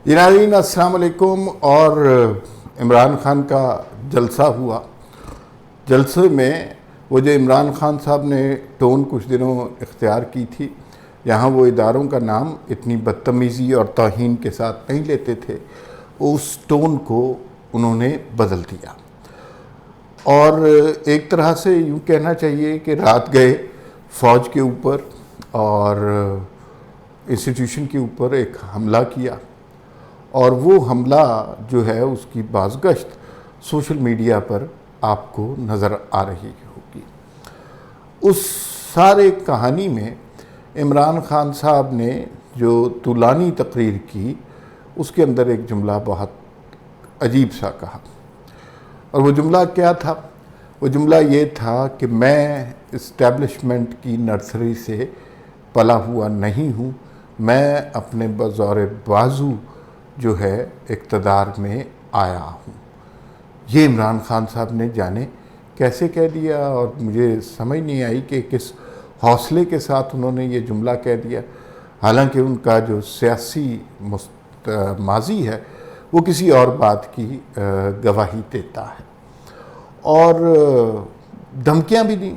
ناظرین السلام علیکم۔ اور عمران خان کا جلسہ ہوا۔ جلسے میں وہ جو عمران خان صاحب نے ٹون کچھ دنوں اختیار کی تھی، یہاں وہ اداروں کا نام اتنی بدتمیزی اور توہین کے ساتھ نہیں لیتے تھے، اس ٹون کو انہوں نے بدل دیا، اور ایک طرح سے یوں کہنا چاہیے کہ رات گئے فوج کے اوپر اور انسٹیٹیوشن کے اوپر ایک حملہ کیا، اور وہ حملہ جو ہے اس کی بازگشت سوشل میڈیا پر آپ کو نظر آ رہی ہوگی۔ اس سارے کہانی میں عمران خان صاحب نے جو طولانی تقریر کی، اس کے اندر ایک جملہ بہت عجیب سا کہا، اور وہ جملہ کیا تھا؟ وہ جملہ یہ تھا کہ میں اسٹیبلشمنٹ کی نرسری سے پلا ہوا نہیں ہوں، میں اپنے بزور بازو جو ہے اقتدار میں آیا ہوں۔ یہ عمران خان صاحب نے جانے کیسے کہہ دیا، اور مجھے سمجھ نہیں آئی کہ کس حوصلے کے ساتھ انہوں نے یہ جملہ کہہ دیا، حالانکہ ان کا جو سیاسی ماضی ہے وہ کسی اور بات کی گواہی دیتا ہے، اور دھمکیاں بھی دیں،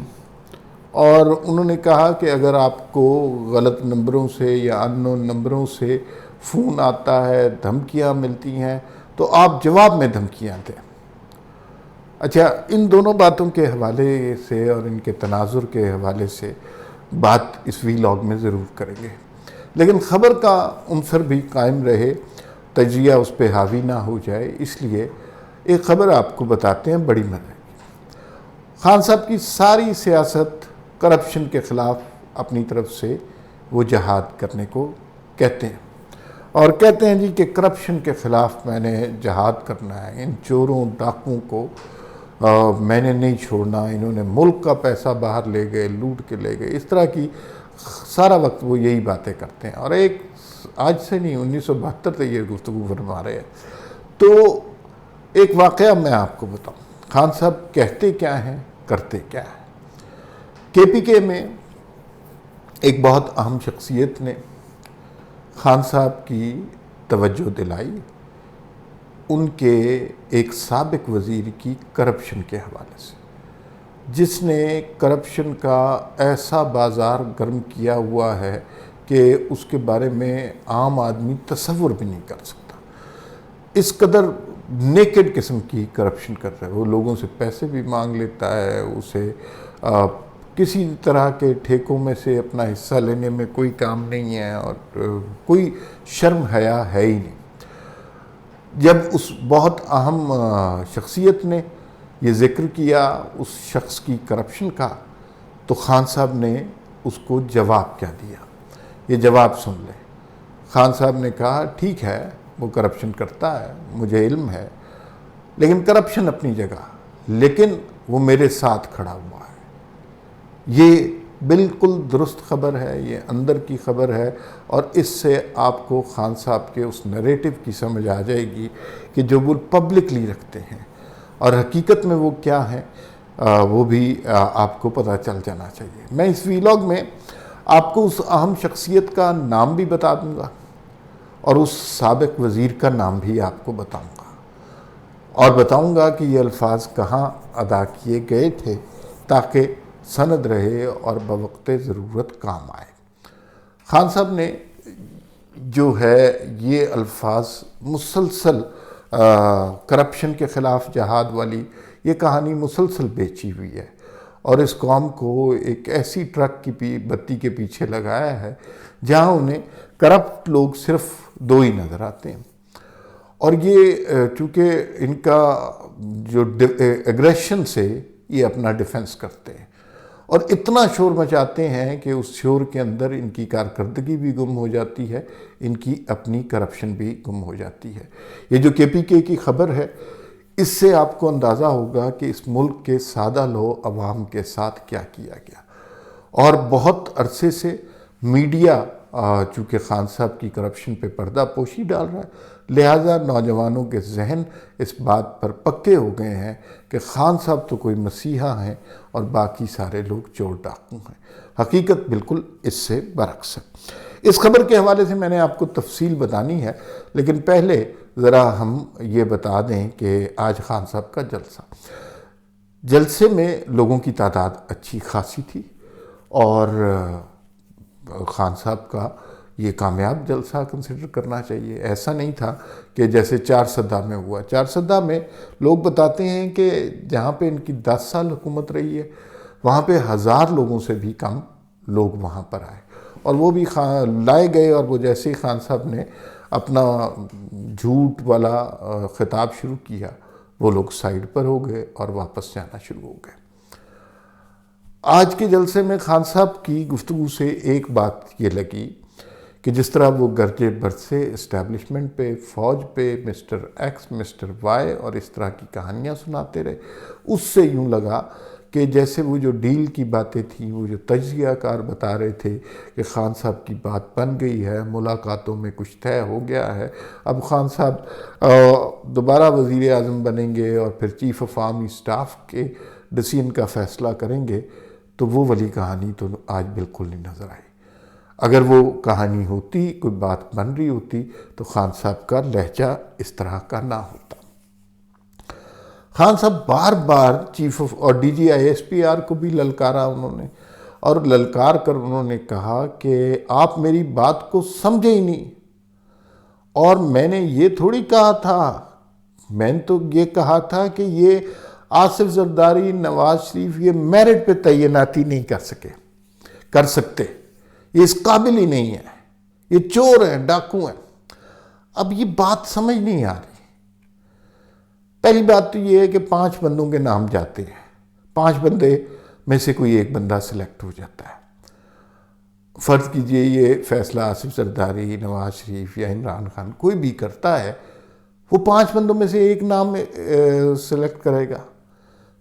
اور انہوں نے کہا کہ اگر آپ کو غلط نمبروں سے یا ان نون نمبروں سے فون آتا ہے، دھمکیاں ملتی ہیں، تو آپ جواب میں دھمکیاں دیں۔ اچھا، ان دونوں باتوں کے حوالے سے اور ان کے تناظر کے حوالے سے بات اس ویلاگ میں ضرور کریں گے، لیکن خبر کا عنصر بھی قائم رہے، تجزیہ اس پہ حاوی نہ ہو جائے، اس لیے ایک خبر آپ کو بتاتے ہیں بڑی مزے کی۔ خان صاحب کی ساری سیاست کرپشن کے خلاف اپنی طرف سے وہ جہاد کرنے کو کہتے ہیں، اور کہتے ہیں جی کہ کرپشن کے خلاف میں نے جہاد کرنا ہے، ان چوروں ڈاکوں کو میں نے نہیں چھوڑنا، انہوں نے ملک کا پیسہ باہر لے گئے، لوٹ کے لے گئے، اس طرح کی سارا وقت وہ یہی باتیں کرتے ہیں، اور ایک آج سے نہیں 1972 سے یہ گفتگو فرما رہے ہیں۔ تو ایک واقعہ میں آپ کو بتاؤں، خان صاحب کہتے کیا ہیں، کرتے کیا ہیں۔ کے پی کے میں ایک بہت اہم شخصیت نے خان صاحب کی توجہ دلائی ان کے ایک سابق وزیر کی کرپشن کے حوالے سے، جس نے کرپشن کا ایسا بازار گرم کیا ہوا ہے کہ اس کے بارے میں عام آدمی تصور بھی نہیں کر سکتا۔ اس قدر نیکڈ قسم کی کرپشن کر رہا ہے، وہ لوگوں سے پیسے بھی مانگ لیتا ہے، اسے کسی طرح کے ٹھیکوں میں سے اپنا حصہ لینے میں کوئی کام نہیں ہے، اور کوئی شرم حیا ہے ہی نہیں۔ جب اس بہت اہم شخصیت نے یہ ذکر کیا اس شخص کی کرپشن کا، تو خان صاحب نے اس کو جواب کیا دیا، یہ جواب سن لیں۔ خان صاحب نے کہا ٹھیک ہے وہ کرپشن کرتا ہے، مجھے علم ہے، لیکن کرپشن اپنی جگہ، لیکن وہ میرے ساتھ کھڑا ہوا ہے۔ یہ بالکل درست خبر ہے، یہ اندر کی خبر ہے، اور اس سے آپ کو خان صاحب کے اس نریٹو کی سمجھ آ جائے گی کہ جو وہ پبلکلی رکھتے ہیں اور حقیقت میں وہ کیا ہیں، وہ بھی آپ کو پتہ چل جانا چاہیے۔ میں اس ویلاگ میں آپ کو اس اہم شخصیت کا نام بھی بتا دوں گا، اور اس سابق وزیر کا نام بھی آپ کو بتاؤں گا، اور بتاؤں گا کہ یہ الفاظ کہاں ادا کیے گئے تھے تاکہ سند رہے اور بوقت ضرورت کام آئے۔ خان صاحب نے جو ہے یہ الفاظ مسلسل کرپشن کے خلاف جہاد والی یہ کہانی مسلسل بیچی ہوئی ہے، اور اس قوم کو ایک ایسی ٹرک کی بتی کے پیچھے لگایا ہے جہاں انہیں کرپٹ لوگ صرف دو ہی نظر آتے ہیں، اور یہ چونکہ ان کا جو ایگریشن سے یہ اپنا ڈیفنس کرتے ہیں، اور اتنا شور مچاتے ہیں کہ اس شور کے اندر ان کی کارکردگی بھی گم ہو جاتی ہے، ان کی اپنی کرپشن بھی گم ہو جاتی ہے۔ یہ جو کے پی کے کی خبر ہے، اس سے آپ کو اندازہ ہوگا کہ اس ملک کے سادہ لو عوام کے ساتھ کیا کیا گیا، اور بہت عرصے سے میڈیا چونکہ خان صاحب کی کرپشن پہ پردہ پوشی ڈال رہا ہے، لہٰذا نوجوانوں کے ذہن اس بات پر پکے ہو گئے ہیں کہ خان صاحب تو کوئی مسیحا ہیں اور باقی سارے لوگ چور ڈاکو ہیں۔ حقیقت بالکل اس سے برعکس ہے۔ اس خبر کے حوالے سے میں نے آپ کو تفصیل بتانی ہے، لیکن پہلے ذرا ہم یہ بتا دیں کہ آج خان صاحب کا جلسے میں لوگوں کی تعداد اچھی خاصی تھی، اور خان صاحب کا یہ کامیاب جلسہ کنسیڈر کرنا چاہیے۔ ایسا نہیں تھا کہ جیسے چارسدہ میں ہوا۔ چارسدہ میں لوگ بتاتے ہیں کہ جہاں پہ ان کی 10 سال حکومت رہی ہے، وہاں پہ 1000 لوگوں سے بھی کم لوگ وہاں پر آئے، اور وہ بھی لائے گئے، اور وہ جیسے ہی خان صاحب نے اپنا جھوٹ والا خطاب شروع کیا، وہ لوگ سائیڈ پر ہو گئے اور واپس جانا شروع ہو گئے۔ آج کے جلسے میں خان صاحب کی گفتگو سے ایک بات یہ لگی کہ جس طرح وہ گرجے برسے اسٹیبلشمنٹ پہ، فوج پہ، مسٹر ایکس، مسٹر وائی اور اس طرح کی کہانیاں سناتے رہے، اس سے یوں لگا کہ جیسے وہ جو ڈیل کی باتیں تھیں، وہ جو تجزیہ کار بتا رہے تھے کہ خان صاحب کی بات بن گئی ہے، ملاقاتوں میں کچھ طے ہو گیا ہے، اب خان صاحب دوبارہ وزیر اعظم بنیں گے اور پھر چیف آف آرمی اسٹاف کے ڈسیزن کا فیصلہ کریں گے، تو وہ والی کہانی تو آج بالکل نہیں نظر آئی۔ اگر وہ کہانی ہوتی، کوئی بات بن رہی ہوتی، تو خان صاحب کا لہجہ اس طرح کا نہ ہوتا۔ خان صاحب بار بار چیف آف اور D G I S P R کو بھی للکارا انہوں نے، اور للکار کر انہوں نے کہا کہ آپ میری بات کو سمجھے ہی نہیں، اور میں نے یہ تھوڑی کہا تھا، میں نے تو یہ کہا تھا کہ یہ آصف زرداری، نواز شریف یہ میرٹ پہ تعیناتی نہیں کر سکتے، یہ اس قابل ہی نہیں ہے، یہ چور ہیں، ڈاکو ہیں۔ اب یہ بات سمجھ نہیں آ رہی۔ پہلی بات تو یہ ہے کہ 5 بندوں کے نام جاتے ہیں، 5 بندے میں سے کوئی ایک بندہ سلیکٹ ہو جاتا ہے۔ فرض کیجئے یہ فیصلہ آصف زرداری، نواز شریف یا عمران خان کوئی بھی کرتا ہے، وہ 5 بندوں میں سے ایک نام سلیکٹ کرے گا،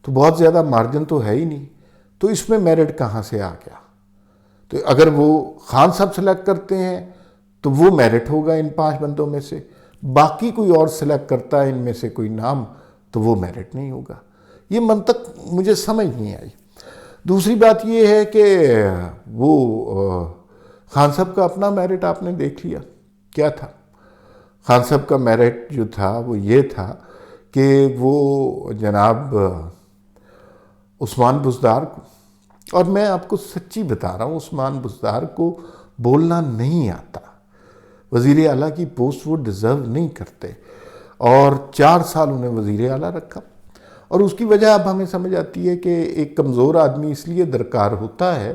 تو بہت زیادہ مارجن تو ہے ہی نہیں، تو اس میں میرٹ کہاں سے آ گیا؟ تو اگر وہ خان صاحب سلیکٹ کرتے ہیں تو وہ میرٹ ہوگا ان 5 بندوں میں سے، باقی کوئی اور سلیکٹ کرتا ہے ان میں سے کوئی نام تو وہ میرٹ نہیں ہوگا۔ یہ منطق مجھے سمجھ نہیں آئی۔ دوسری بات یہ ہے کہ وہ خان صاحب کا اپنا میرٹ آپ نے دیکھ لیا، کیا تھا؟ خان صاحب کا میرٹ جو تھا وہ یہ تھا کہ وہ جناب عثمان بزدار کو، اور میں آپ کو سچی بتا رہا ہوں، عثمان بزدار کو بولنا نہیں آتا، وزیر اعلیٰ کی پوسٹ وہ ڈیزرو نہیں کرتے، اور 4 سال انہیں وزیر اعلیٰ رکھا، اور اس کی وجہ اب ہمیں سمجھ آتی ہے کہ ایک کمزور آدمی اس لیے درکار ہوتا ہے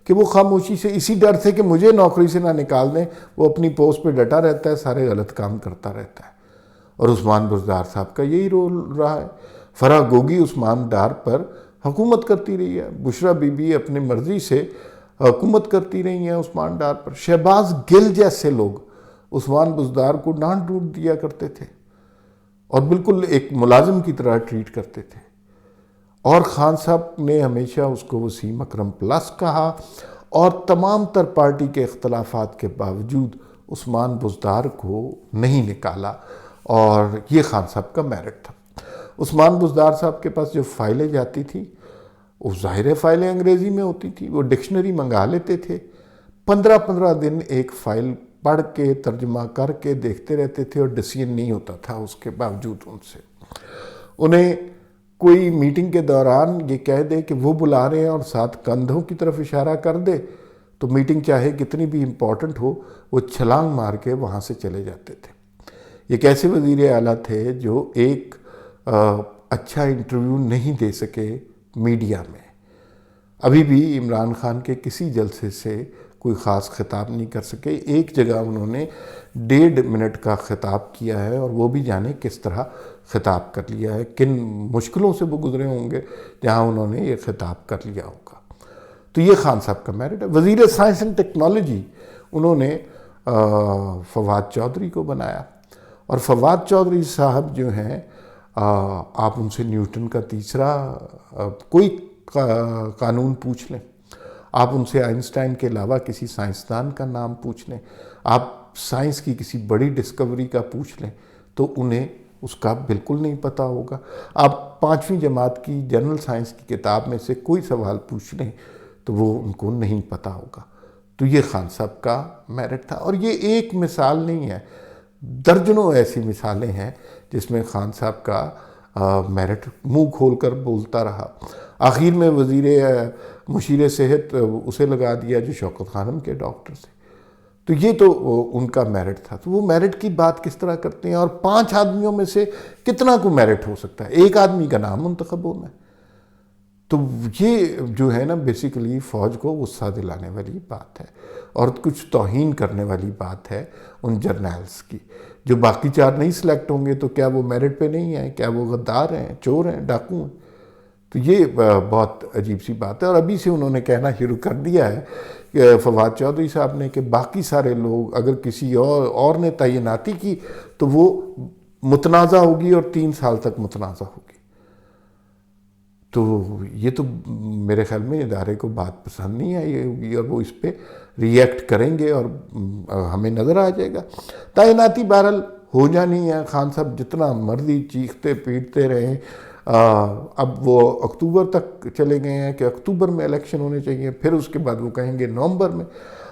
کہ وہ خاموشی سے، اسی ڈر سے کہ مجھے نوکری سے نہ نکال دیں، وہ اپنی پوسٹ پہ ڈٹا رہتا ہے، سارے غلط کام کرتا رہتا ہے، اور عثمان بزدار صاحب کا یہی رول رہا ہے۔ فرح گوگی عثمان ڈار پر حکومت کرتی رہی ہے، بشرا بی بی اپنی مرضی سے حکومت کرتی رہی ہیں عثمان ڈار پر، شہباز گل جیسے لوگ عثمان بزدار کو ڈانٹ ڈوٹ دیا کرتے تھے اور بالکل ایک ملازم کی طرح ٹریٹ کرتے تھے، اور خان صاحب نے ہمیشہ اس کو وسیم اکرم پلس کہا، اور تمام تر پارٹی کے اختلافات کے باوجود عثمان بزدار کو نہیں نکالا، اور یہ خان صاحب کا میرٹ تھا۔ عثمان بزدار صاحب کے پاس جو فائلیں جاتی تھیں، وہ ظاہر فائلیں انگریزی میں ہوتی تھی، وہ ڈکشنری منگا لیتے تھے، 15 دن ایک فائل پڑھ کے ترجمہ کر کے دیکھتے رہتے تھے، اور ڈیسیژن نہیں ہوتا تھا اس کے باوجود ان سے۔ انہیں کوئی میٹنگ کے دوران یہ کہہ دے کہ وہ بلا رہے ہیں اور ساتھ کندھوں کی طرف اشارہ کر دے، تو میٹنگ چاہے کتنی بھی امپورٹنٹ ہو، وہ چھلانگ مار کے وہاں سے چلے جاتے تھے۔ یہ کیسے وزیر اعلیٰ تھے جو ایک اچھا انٹرویو نہیں دے سکے میڈیا میں؟ ابھی بھی عمران خان کے کسی جلسے سے کوئی خاص خطاب نہیں کر سکے۔ ایک جگہ انہوں نے 1.5 منٹ کا خطاب کیا ہے، اور وہ بھی جانے کس طرح خطاب کر لیا ہے، کن مشکلوں سے وہ گزرے ہوں گے جہاں انہوں نے یہ خطاب کر لیا ہوگا۔ تو یہ خان صاحب کا میرٹ ہے۔ وزیر سائنس اینڈ ٹیکنالوجی انہوں نے فواد چودھری کو بنایا، اور فواد چودھری صاحب جو ہیں، آپ ان سے نیوٹن کا تیسرا کوئی قانون پوچھ لیں، آپ ان سے آئنسٹائن کے علاوہ کسی سائنسدان کا نام پوچھ لیں، آپ سائنس کی کسی بڑی ڈسکوری کا پوچھ لیں تو انہیں اس کا بالکل نہیں پتہ ہوگا۔ آپ 5ویں جماعت کی جنرل سائنس کی کتاب میں سے کوئی سوال پوچھ لیں تو وہ ان کو نہیں پتہ ہوگا۔ تو یہ خان صاحب کا میرٹ تھا، اور یہ ایک مثال نہیں ہے، درجنوں ایسی مثالیں ہیں جس میں خان صاحب کا میرٹ منہ کھول کر بولتا رہا۔ آخر میں مشیر صحت اسے لگا دیا جو شوکت خانم کے ڈاکٹر تھے۔ تو یہ تو ان کا میرٹ تھا۔ تو وہ میرٹ کی بات کس طرح کرتے ہیں، اور 5 آدمیوں میں سے کتنا کو میرٹ ہو سکتا ہے، ایک آدمی کا نام منتخب ہونا ہے۔ تو یہ جو ہے نا بیسیکلی فوج کو غصہ دلانے والی بات ہے، اور کچھ توہین کرنے والی بات ہے ان جرنیلز کی۔ جو باقی 4 نہیں سلیکٹ ہوں گے تو کیا وہ میرٹ پہ نہیں ہیں؟ کیا وہ غدار ہیں، چور ہیں، ڈاکو ہیں؟ تو یہ بہت عجیب سی بات ہے، اور ابھی سے انہوں نے کہنا شروع کر دیا ہے کہ فواد چودھری صاحب نے کہ باقی سارے لوگ اگر کسی اور نے تعیناتی کی تو وہ متنازع ہوگی اور 3 سال تک متنازع ہوگی۔ تو یہ تو میرے خیال میں ادارے کو بات پسند نہیں آئی ہوگی، اور وہ اس پہ ری ایکٹ کریں گے اور ہمیں نظر آ جائے گا۔ تعیناتی بہرحال ہو جانی ہے، خان صاحب جتنا مرضی چیختے پیٹتے رہیں۔ اب وہ اکتوبر تک چلے گئے ہیں کہ اکتوبر میں الیکشن ہونے چاہیے، پھر اس کے بعد وہ کہیں گے نومبر میں،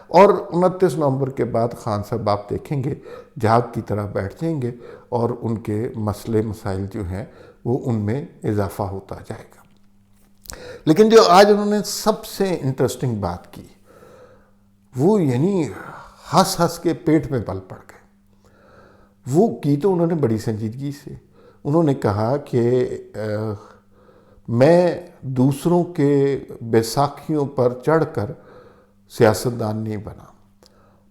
اور 29 نومبر کے بعد خان صاحب آپ دیکھیں گے جھاگ کی طرح بیٹھ جائیں گے، اور ان کے مسئلے مسائل جو ہیں وہ ان میں اضافہ ہوتا جائے گا۔ لیکن جو آج انہوں نے سب سے انٹرسٹنگ بات کی، وہ یعنی ہنس ہنس کے پیٹ میں پل پڑ گئے۔ وہ کی تو انہوں نے بڑی سنجیدگی سے، انہوں نے کہا کہ میں دوسروں کے بیساکھیوں پر چڑھ کر سیاستدان نہیں بنا،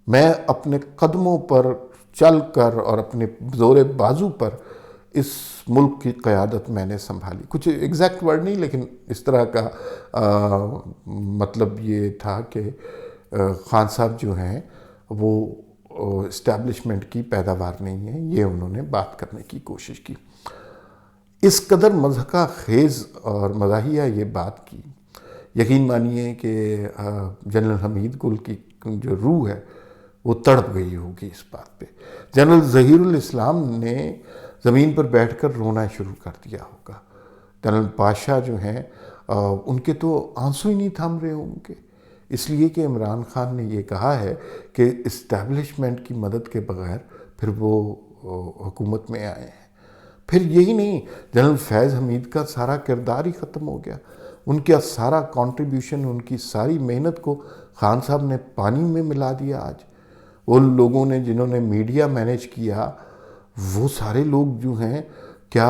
میں اپنے قدموں پر چل کر اور اپنے زور بازو پر اس ملک کی قیادت میں نے سنبھالی۔ کچھ ایگزیکٹ ورڈ نہیں، لیکن اس طرح کا مطلب یہ تھا کہ خان صاحب جو ہیں وہ اسٹیبلشمنٹ کی پیداوار نہیں ہے، یہ انہوں نے بات کرنے کی کوشش کی۔ اس قدر مضحکہ خیز اور مزاحیہ یہ بات کی، یقین مانیے کہ جنرل حمید گل کی جو روح ہے وہ تڑپ گئی ہوگی اس بات پہ۔ جنرل ظہیر الاسلام نے زمین پر بیٹھ کر رونا شروع کر دیا ہوگا۔ جنرل پاشا جو ہیں ان کے تو آنسو ہی نہیں تھام رہے ہوں گے، اس لیے کہ عمران خان نے یہ کہا ہے کہ اسٹیبلشمنٹ کی مدد کے بغیر پھر وہ حکومت میں آئے ہیں۔ پھر یہی نہیں، جنرل فیض حمید کا سارا کردار ہی ختم ہو گیا، ان کا سارا کنٹریبیوشن، ان کی ساری محنت کو خان صاحب نے پانی میں ملا دیا۔ آج وہ لوگوں نے جنہوں نے میڈیا مینیج کیا، وہ سارے لوگ جو ہیں کیا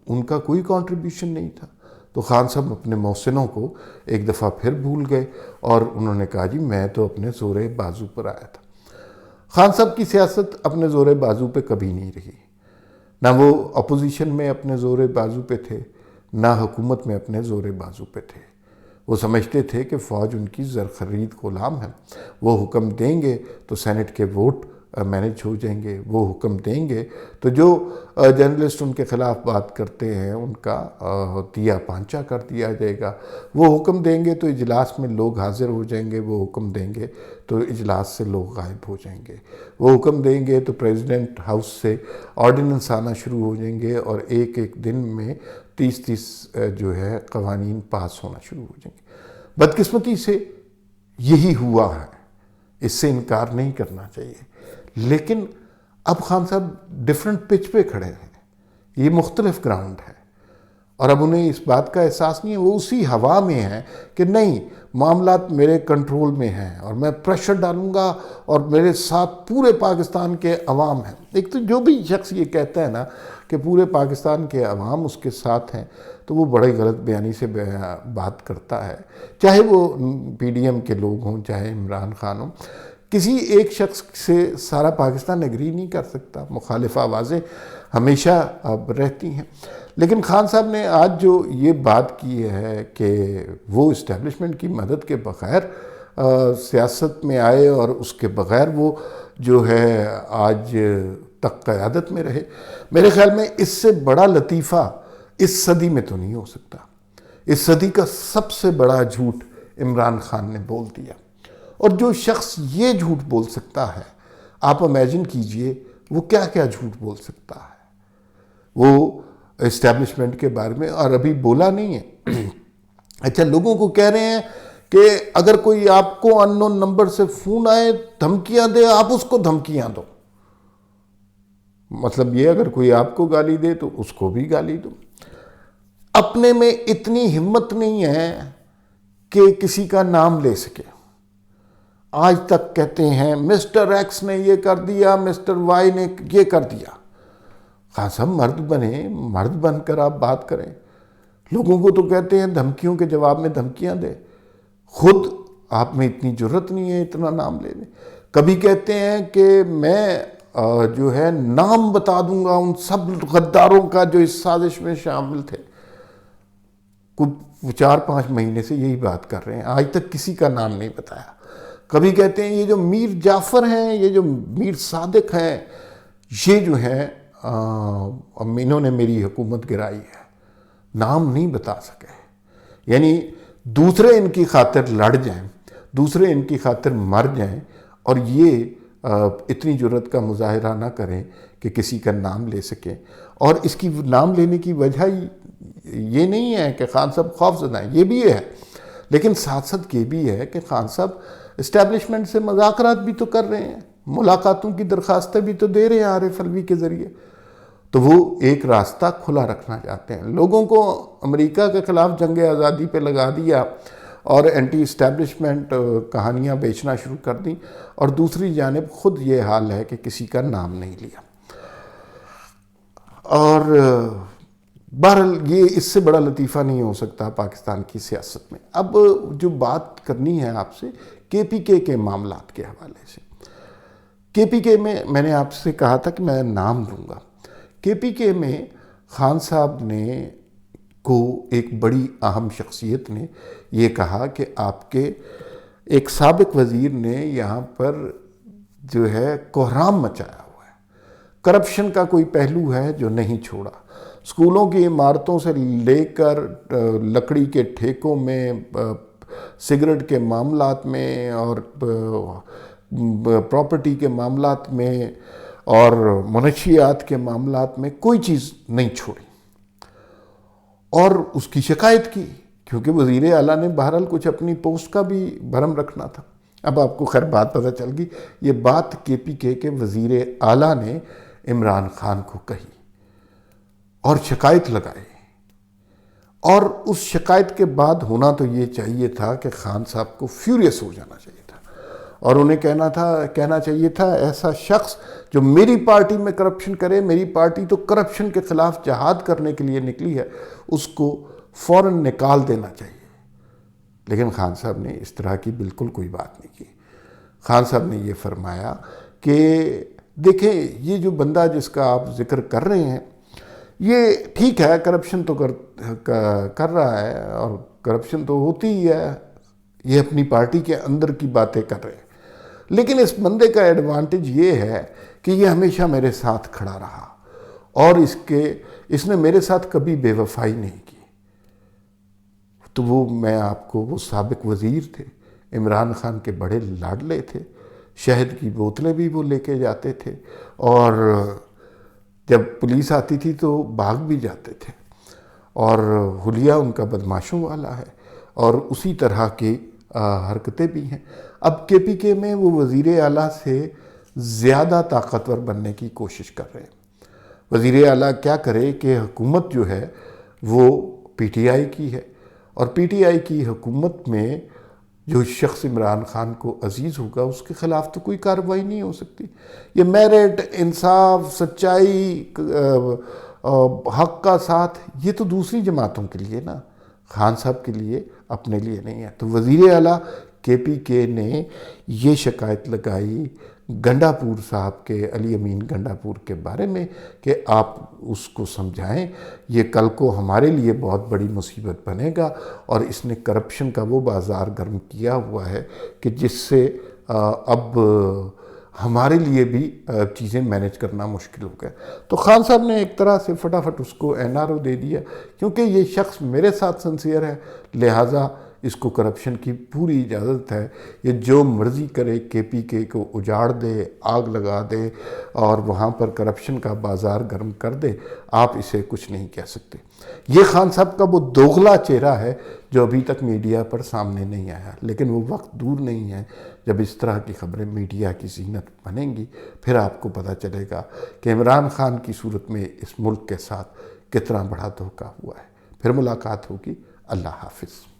ان کا کوئی کنٹریبیوشن نہیں تھا؟ تو خان صاحب اپنے محسنوں کو ایک دفعہ پھر بھول گئے، اور انہوں نے کہا جی میں تو اپنے زور بازو پر آیا تھا۔ خان صاحب کی سیاست اپنے زور بازو پہ کبھی نہیں رہی، نہ وہ اپوزیشن میں اپنے زور بازو پہ تھے، نہ حکومت میں اپنے زور بازو پہ تھے۔ وہ سمجھتے تھے کہ فوج ان کی زر خرید غلام ہے، وہ حکم دیں گے تو سینٹ کے ووٹ مینج ہو جائیں گے، وہ حکم دیں گے تو جو جرنلسٹ ان کے خلاف بات کرتے ہیں ان کا تیا پانچا کر دیا جائے گا، وہ حکم دیں گے تو اجلاس میں لوگ حاضر ہو جائیں گے، وہ حکم دیں گے تو اجلاس سے لوگ غائب ہو جائیں گے، وہ حکم دیں گے تو پریزیڈنٹ ہاؤس سے آرڈیننس آنا شروع ہو جائیں گے، اور ایک ایک دن میں 30 جو ہے قوانین پاس ہونا شروع ہو جائیں گے۔ بدقسمتی سے یہی ہوا ہے، اس سے انکار نہیں کرنا چاہیے، لیکن اب خان صاحب ڈیفرنٹ پچ پہ کھڑے ہیں، یہ مختلف گراؤنڈ ہے، اور اب انہیں اس بات کا احساس نہیں ہے، وہ اسی ہوا میں ہیں کہ نہیں معاملات میرے کنٹرول میں ہیں اور میں پریشر ڈالوں گا، اور میرے ساتھ پورے پاکستان کے عوام ہیں۔ ایک تو جو بھی شخص یہ کہتا ہے نا کہ پورے پاکستان کے عوام اس کے ساتھ ہیں، تو وہ بڑے غلط بیانی سے بات کرتا ہے، چاہے وہ پی ڈی ایم کے لوگ ہوں، چاہے عمران خان ہوں۔ کسی ایک شخص سے سارا پاکستان ایگری نہیں کر سکتا، مخالف آوازیں ہمیشہ رہتی ہیں۔ لیکن خان صاحب نے آج جو یہ بات کی ہے کہ وہ اسٹیبلشمنٹ کی مدد کے بغیر سیاست میں آئے اور اس کے بغیر وہ جو ہے آج تک قیادت میں رہے، میرے خیال میں اس سے بڑا لطیفہ اس صدی میں تو نہیں ہو سکتا۔ اس صدی کا سب سے بڑا جھوٹ عمران خان نے بول دیا۔ اور جو شخص یہ جھوٹ بول سکتا ہے، آپ امیجن کیجئے وہ کیا کیا جھوٹ بول سکتا ہے۔ وہ اسٹیبلشمنٹ کے بارے میں اور ابھی بولا نہیں ہے۔ اچھا، لوگوں کو کہہ رہے ہیں کہ اگر کوئی آپ کو ان نون نمبر سے فون آئے دھمکیاں دے، آپ اس کو دھمکیاں دو۔ مطلب یہ، اگر کوئی آپ کو گالی دے تو اس کو بھی گالی دو۔ اپنے میں اتنی ہمت نہیں ہے کہ کسی کا نام لے سکے۔ آج تک کہتے ہیں مسٹر ایکس نے یہ کر دیا، مسٹر وائی نے یہ کر دیا۔ خان صاحب مرد بنے، مرد بن کر آپ بات کریں۔ لوگوں کو تو کہتے ہیں دھمکیوں کے جواب میں دھمکیاں دے، خود آپ میں اتنی جرت نہیں ہے اتنا نام لے لیں۔ کبھی کہتے ہیں کہ میں جو ہے نام بتا دوں گا ان سب غداروں کا جو اس سازش میں شامل تھے۔ 4-5 مہینے سے یہی بات کر رہے ہیں، آج تک کسی کا نام نہیں بتایا۔ کبھی کہتے ہیں یہ جو میر جعفر ہیں، یہ جو میر صادق ہیں، یہ جو ہیں انہوں نے میری حکومت گرائی ہے، نام نہیں بتا سکے۔ یعنی دوسرے ان کی خاطر لڑ جائیں، دوسرے ان کی خاطر مر جائیں، اور یہ اتنی جرت کا مظاہرہ نہ کریں کہ کسی کا نام لے سکیں۔ اور اس کی نام لینے کی وجہ یہ نہیں ہے کہ خان صاحب خوف زدہ ہیں، یہ بھی ہے، لیکن ساتھ ساتھ یہ بھی ہے کہ خان صاحب اسٹیبلشمنٹ سے مذاکرات بھی تو کر رہے ہیں، ملاقاتوں کی درخواستیں بھی تو دے رہے ہیں عارف علوی کے ذریعے۔ تو وہ ایک راستہ کھلا رکھنا چاہتے ہیں۔ لوگوں کو امریکہ کے خلاف جنگ آزادی پہ لگا دیا اور اینٹی اسٹیبلشمنٹ کہانیاں بیچنا شروع کر دیں، اور دوسری جانب خود یہ حال ہے کہ کسی کا نام نہیں لیا۔ اور بہرحال یہ اس سے بڑا لطیفہ نہیں ہو سکتا پاکستان کی سیاست میں۔ اب جو بات کرنی ہے آپ سے کے پی کے معاملات کے حوالے سے۔ کے پی کے میں نے آپ سے کہا تھا کہ میں نام لوں گا۔ کے پی کے میں خان صاحب نے کو ایک بڑی اہم شخصیت نے یہ کہا کہ آپ کے ایک سابق وزیر نے یہاں پر جو ہے کوحرام مچایا ہوا ہے، کرپشن کا کوئی پہلو ہے جو نہیں چھوڑا۔ اسکولوں کی عمارتوں سے لے کر لکڑی کے ٹھیکوں میں، سگریٹ کے معاملات میں، اور پراپرٹی کے معاملات میں، اور منشیات کے معاملات میں کوئی چیز نہیں چھوڑی، اور اس کی شکایت کی، کیونکہ وزیر اعلیٰ نے بہرحال کچھ اپنی پوسٹ کا بھی بھرم رکھنا تھا۔ اب آپ کو خیر بات پتہ چل گئی، یہ بات کے پی کے وزیر اعلیٰ نے عمران خان کو کہی اور شکایت لگائی، اور اس شکایت کے بعد ہونا تو یہ چاہیے تھا کہ خان صاحب کو فیوریس ہو جانا چاہیے تھا، اور انہیں کہنا چاہیے تھا ایسا شخص جو میری پارٹی میں کرپشن کرے، میری پارٹی تو کرپشن کے خلاف جہاد کرنے کے لیے نکلی ہے، اس کو فوراً نکال دینا چاہیے۔ لیکن خان صاحب نے اس طرح کی بالکل کوئی بات نہیں کی۔ خان صاحب نے یہ فرمایا کہ دیکھیں، یہ جو بندہ جس کا آپ ذکر کر رہے ہیں، یہ ٹھیک ہے، کرپشن تو کر رہا ہے، اور کرپشن تو ہوتی ہی ہے، یہ اپنی پارٹی کے اندر کی باتیں کر رہے ہیں، لیکن اس بندے کا ایڈوانٹیج یہ ہے کہ یہ ہمیشہ میرے ساتھ کھڑا رہا، اور اس نے میرے ساتھ کبھی بے وفائی نہیں کی۔ تو میں آپ کو، وہ سابق وزیر تھے، عمران خان کے بڑے لاڈلے تھے، شہد کی بوتلیں بھی وہ لے کے جاتے تھے، اور جب پولیس آتی تھی تو بھاگ بھی جاتے تھے، اور حلیہ ان کا بدماشوں والا ہے، اور اسی طرح کی حرکتیں بھی ہیں۔ اب کے پی کے میں وہ وزیر اعلیٰ سے زیادہ طاقتور بننے کی کوشش کر رہے ہیں۔ وزیر اعلیٰ کیا کرے کہ حکومت جو ہے وہ پی ٹی آئی کی ہے، اور پی ٹی آئی کی حکومت میں جو شخص عمران خان کو عزیز ہوگا اس کے خلاف تو کوئی کارروائی نہیں ہو سکتی۔ یہ میرٹ، انصاف، سچائی، حق کا ساتھ، یہ تو دوسری جماعتوں کے لیے نا، خان صاحب کے لیے، اپنے لیے نہیں ہے۔ تو وزیر اعلیٰ کے پی کے نے یہ شکایت لگائی گنڈا پور صاحب کے، علی امین گنڈا پور کے بارے میں، کہ آپ اس کو سمجھائیں، یہ کل کو ہمارے لیے بہت بڑی مصیبت بنے گا، اور اس نے کرپشن کا وہ بازار گرم کیا ہوا ہے کہ جس سے اب ہمارے لیے بھی چیزیں مینیج کرنا مشکل ہو گیا۔ تو خان صاحب نے ایک طرح سے فٹافٹ اس کو این آر او دے دیا، کیونکہ یہ شخص میرے ساتھ سنسیئر ہے، لہٰذا اس کو کرپشن کی پوری اجازت ہے، یہ جو مرضی کرے KPK کو اجاڑ دے، آگ لگا دے اور وہاں پر کرپشن کا بازار گرم کر دے، آپ اسے کچھ نہیں کہہ سکتے۔ یہ خان صاحب کا وہ دوغلا چہرہ ہے جو ابھی تک میڈیا پر سامنے نہیں آیا، لیکن وہ وقت دور نہیں ہے جب اس طرح کی خبریں میڈیا کی زینت بنیں گی، پھر آپ کو پتہ چلے گا کہ عمران خان کی صورت میں اس ملک کے ساتھ کتنا بڑا دھوکہ ہوا ہے۔ پھر ملاقات ہوگی۔ اللہ حافظ۔